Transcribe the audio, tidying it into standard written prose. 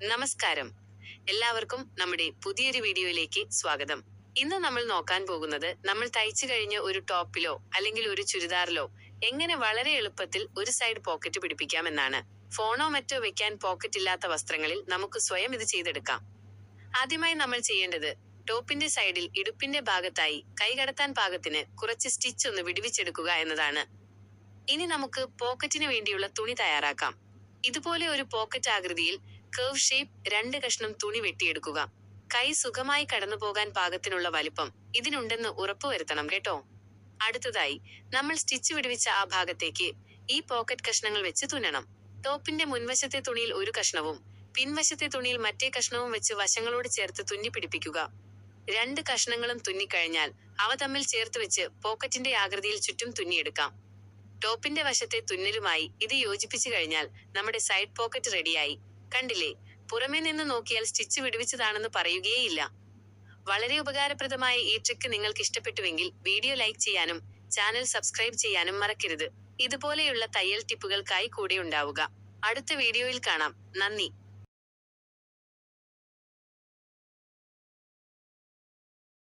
നമസ്കാരം. എല്ലാവർക്കും നമ്മുടെ പുതിയൊരു വീഡിയോയിലേക്ക് സ്വാഗതം. ഇന്ന് നമ്മൾ നോക്കാൻ പോകുന്നത് നമ്മൾ തയ്ച്ചു കഴിഞ്ഞ ഒരു ടോപ്പിലോ അല്ലെങ്കിൽ ഒരു ചുരിദാറിലോ എങ്ങനെ വളരെ എളുപ്പത്തിൽ ഒരു സൈഡ് പോക്കറ്റ് പിടിപ്പിക്കാമെന്നാണ്. ഫോണോ മറ്റോ വെക്കാൻ പോക്കറ്റ് ഇല്ലാത്ത വസ്ത്രങ്ങളിൽ നമുക്ക് സ്വയം ഇത് ചെയ്തെടുക്കാം. ആദ്യമായി നമ്മൾ ചെയ്യേണ്ടത് ടോപ്പിന്റെ സൈഡിൽ ഇടുപ്പിന്റെ ഭാഗത്തായി കൈ കടത്താൻ പാകത്തിന് കുറച്ച് സ്റ്റിച്ച് ഒന്ന് വിടുവിച്ചെടുക്കുക എന്നതാണ്. ഇനി നമുക്ക് പോക്കറ്റിന് വേണ്ടിയുള്ള തുണി തയ്യാറാക്കാം. ഇതുപോലെ ഒരു പോക്കറ്റ് ആകൃതിയിൽ കർവ് ഷേപ്പ് 2 കഷ്ണം തുണി വെട്ടിയെടുക്കുക. കൈ സുഖമായി കടന്നു പോകാൻ പാകത്തിനുള്ള വലിപ്പം ഇതിനുണ്ടെന്ന് ഉറപ്പുവരുത്തണം കേട്ടോ. അടുത്തതായി നമ്മൾ സ്റ്റിച്ച് വിടുവിച്ച ആ ഭാഗത്തേക്ക് ഈ പോക്കറ്റ് കഷ്ണങ്ങൾ വെച്ച് തുന്നണം. ടോപ്പിന്റെ മുൻവശത്തെ തുണിയിൽ ഒരു കഷ്ണവും പിൻവശത്തെ തുണിയിൽ മറ്റേ കഷ്ണവും വെച്ച് വശങ്ങളോട് ചേർത്ത് തുന്നി പിടിപ്പിക്കുക. 2 കഷ്ണങ്ങളും തുന്നിക്കഴിഞ്ഞാൽ അവ തമ്മിൽ ചേർത്ത് വെച്ച് പോക്കറ്റിന്റെ ആകൃതിയിൽ ചുറ്റും തുന്നിയെടുക്കാം. ടോപ്പിന്റെ വശത്തെ തുന്നലുമായി ഇത് യോജിപ്പിച്ചു കഴിഞ്ഞാൽ നമ്മുടെ സൈഡ് പോക്കറ്റ് റെഡിയായി. കണ്ടില്ലേ, പുറമേ നിന്ന് നോക്കിയാൽ സ്റ്റിച്ച് വിടുവിച്ചതാണെന്ന് പറയുകയേയില്ല. വളരെ ഉപകാരപ്രദമായ ഈ ട്രിക്ക് നിങ്ങൾക്ക് ഇഷ്ടപ്പെട്ടുവെങ്കിൽ വീഡിയോ ലൈക്ക് ചെയ്യാനും ചാനൽ സബ്സ്ക്രൈബ് ചെയ്യാനും മറക്കരുത്. ഇതുപോലെയുള്ള തയ്യൽ ടിപ്പുകൾക്കായി കൂടെ ഉണ്ടാവുക. അടുത്ത വീഡിയോയിൽ കാണാം. നന്ദി.